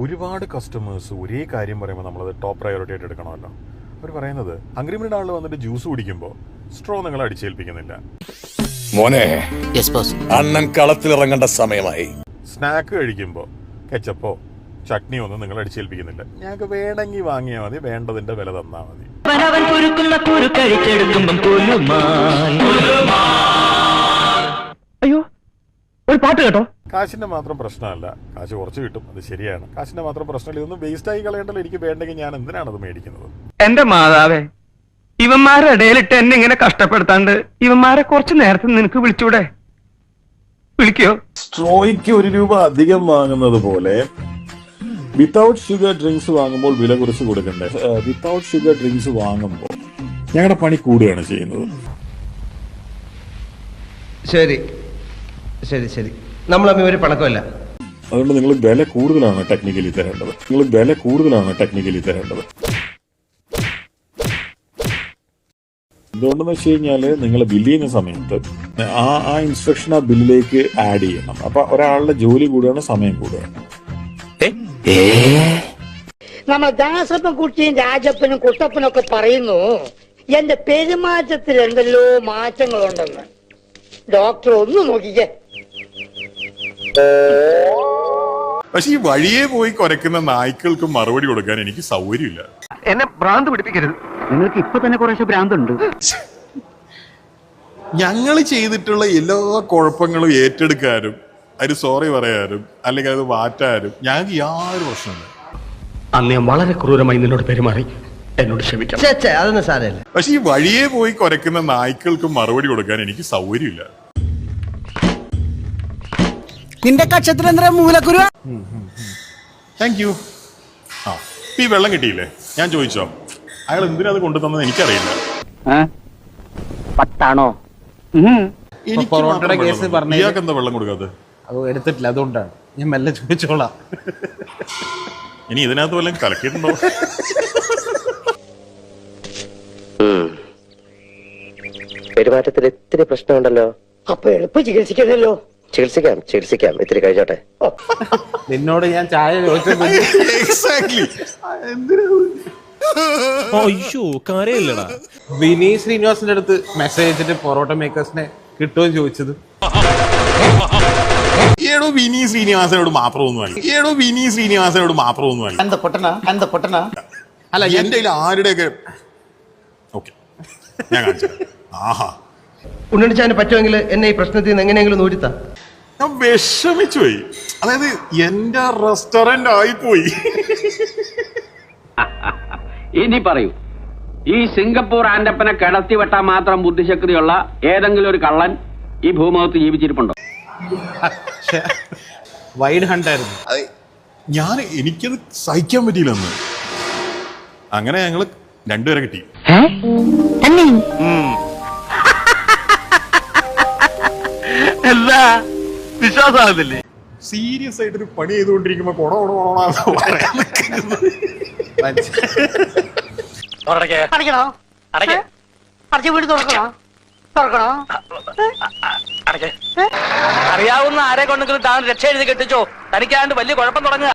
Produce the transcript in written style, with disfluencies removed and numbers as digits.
ഒരുപാട് കസ്റ്റമേഴ്സ് ഒരേ കാര്യം പറയുമ്പോൾ നമ്മളത് ടോപ്പ് പ്രയോറിറ്റി ആയിട്ട് എടുക്കണമല്ലോ. അവർ പറയുന്നത് ഹംഗ്രി മിനിറ്റ് ആളിൽ വന്നിട്ട് ജ്യൂസ് കുടിക്കുമ്പോൾ സ്ട്രോ നിങ്ങൾ അടിച്ചേൽപ്പിക്കുന്നില്ല. മോനെ, അണ്ണൻ കളത്തിലിറങ്ങേണ്ട സമയമായി. സ്നാക്ക് കഴിക്കുമ്പോൾ കെച്ചപ്പോ ചട്നിയോ ഒന്നും നിങ്ങൾ അടിച്ചേൽപ്പിക്കുന്നില്ല. ഞങ്ങൾക്ക് വേണമെങ്കിൽ വാങ്ങിയാൽ മതി, വേണ്ടതിന്റെ വില തന്നാൽ മതി. അയ്യോ, ഒരു പാട്ട് കേട്ടോ. കാശിന്റെ മാത്രം പ്രശ്നമല്ല, കാശ് കുറച്ച് കിട്ടും, അത് ശരിയാണ്. കാശിന്റെ മാത്രം പ്രശ്നമല്ല, ഇതൊന്നും വേസ്റ്റ് ആയി കളയേണ്ടല്ലോ. എനിക്ക് വേണ്ടെങ്കിൽ ഞാൻ എന്തിനാണത് മേടിക്കുന്നത്? എന്റെ മാതാവേ, ഇവന്മാരുടെ ഇടയിലിട്ട് എന്നെ ഇങ്ങനെ കഷ്ടപ്പെടുത്താണ്ട് ഇവന്മാരെ കുറച്ച് നേരത്തെ നിനക്ക് വിളിച്ചൂടെ? വിളിക്കോ? സ്ട്രോയ്ക്ക് ₹1 അധികം വാങ്ങുന്നത് പോലെ വിത്തൗട്ട് ഷുഗർ ഡ്രിങ്ക്സ് വാങ്ങുമ്പോൾ വില കുറച്ച് കൊടുക്കണ്ടേ? വിത്തൗട്ട് ഷുഗർ ഡ്രിങ്ക്സ് വാങ്ങുമ്പോൾ ഞങ്ങളുടെ പണി കൂടുകയാണ് ചെയ്യുന്നത്. ശരി ശരി ശരി, നമ്മൾ തമ്മിൽ ഒരു പണക്കമല്ല. അതുകൊണ്ട് നിങ്ങൾ വില കൂടുതലാണ് ടെക്നിക്കലി തരേണ്ടത്. എന്തുകൊണ്ടെന്ന് വെച്ച് കഴിഞ്ഞാല് നിങ്ങൾ ബില്ല് ചെയ്യുന്ന സമയത്ത് ആ ഇൻസ്ട്രക്ഷൻ ആ ബില്ലിലേക്ക് ആഡ് ചെയ്യണം. അപ്പൊ ഒരാളുടെ ജോലി കൂടുകയാണ്, സമയം കൂടുകയാണ്. നമ്മ ദാസപ്പൻ കുട്ടിയും രാജപ്പനും കുട്ടപ്പനും ഒക്കെ പറയുന്നു എന്റെ പെരുമാറ്റത്തിൽ എന്തെല്ലോ മാറ്റങ്ങളുണ്ടെന്ന്. ഡോക്ടർ ഒന്ന് നോക്കിക്കേ. പക്ഷെ ഈ വഴിയെ പോയി കുരയ്ക്കുന്ന നായ്ക്കൾക്ക് മറുപടി കൊടുക്കാൻ എനിക്ക് സൗകര്യമില്ല. എന്നെ ഭ്രാന്ത് പിടിപ്പിക്കരുത്. നിങ്ങൾക്ക് ഇപ്പൊ തന്നെ കുറേശ്ശെ ഭ്രാന്തുണ്ട്. ഞങ്ങൾ ചെയ്തിട്ടുള്ള എല്ലാ കുഴപ്പങ്ങളും ഏറ്റെടുക്കാനും അതിന് സോറി പറയാനും അല്ലെങ്കിൽ അത് മാറ്റാനും ഞങ്ങൾക്ക് യാതൊരു പ്രശ്നമില്ല. അന്ന് ഞാൻ വളരെ ക്രൂരമായി നിന്നോട് പെരുമാറി, എന്നോട് ക്ഷമിക്കണം. അതൊന്നും സാരമില്ല. പക്ഷെ ഈ വഴിയെ പോയി കുരയ്ക്കുന്ന നായ്ക്കൾക്ക് മറുപടി കൊടുക്കാൻ എനിക്ക് സൗകര്യമില്ല. നിന്റെ കക്ഷത്തിൽ എന്താ മൂലക്കുരു? Thank you. ഈ വെള്ളം കിട്ടിയില്ലേ? ഞാൻ ചോദിച്ചോ അയാൾ എന്തിനാ അത് കൊണ്ടുതന്നത് എനിക്കറിയില്ല. പത്താണോ? പൊറോട്ടയുടെ കേസ് പറഞ്ഞു. ഇയാൾക്ക് എന്താ വെള്ളം കൊടുക്കാതെ? അത് എടുത്തിട്ടില്ല, അതുകൊണ്ടാണ് ഞാൻ മെല്ലെ ചോദിച്ചോളാം. ഇനി ഇതിനകത്ത് വല്ലതും കലക്കിയിട്ടുണ്ടോ? പെരുമാറ്റത്തിൽ ഇത്തിരി പ്രശ്നമുണ്ടല്ലോ. അപ്പൊ എളുപ്പം ചികിത്സിക്കണല്ലോ. ചികിത്സിക്കാം ഇത്തിരി കഴിച്ചോട്ടെ. നിന്നോട് ഞാൻ ചായ ചോദിച്ചത് വിനീ ശ്രീനിവാസിന്റെ അടുത്ത് മെസ്സേജ് അയച്ചിട്ട് പൊറോട്ട മേക്കേഴ്സിനെ കിട്ടുമെന്ന് ചോദിച്ചത്. ഏടോ വിനീ ശ്രീനിവാസനോട് മാത്രമൊന്നുമല്ല. എന്താ പൊട്ടനാ? അല്ല, എന്റെ ആരുടെയൊക്കെ ഓക്കെ ഞാൻ കാണിച്ചു. ആഹാ, ഉണ്ണിച്ചാന് പറ്റുമെങ്കിൽ എന്നെ ഈ പ്രശ്നത്തിൽ നിന്ന് എങ്ങനെയെങ്കിലും നൂരിത്താ. ഞാൻ വിഷമിച്ചു പോയി. അതായത് എന്റെ റെസ്റ്റോറന്റ് ആയിപ്പോയി. ഇനി പറയൂ, ഈ സിംഗപ്പൂർ ആൻഡപ്പനെ കിടത്തി വെട്ടാൻ മാത്രം ബുദ്ധിശക്തിയുള്ള ഏതെങ്കിലും ഒരു കള്ളൻ ഈ ഭൂമുഖത്ത് ജീവിച്ചിരിപ്പുണ്ടോ? വൈഡ് ഹണ്ടായിരുന്നു. എനിക്കത് സഹിക്കാൻ പറ്റിയില്ലെന്ന്. അങ്ങനെ ഞങ്ങള് രണ്ടുപേരെ കിട്ടി. എന്താ വിശ്വാസമാകുന്നില്ലേ? സീരിയസ് ആയിട്ടൊരു പണി ചെയ്തുകൊണ്ടിരിക്കുമ്പോ അറിയാവുന്ന ആരെ കൊണ്ടെങ്കിലും താൻ രക്ഷ എഴുതി കെട്ടിച്ചോ. തനിക്കാണ്ട് വലിയ കുഴപ്പം തുടങ്ങുക.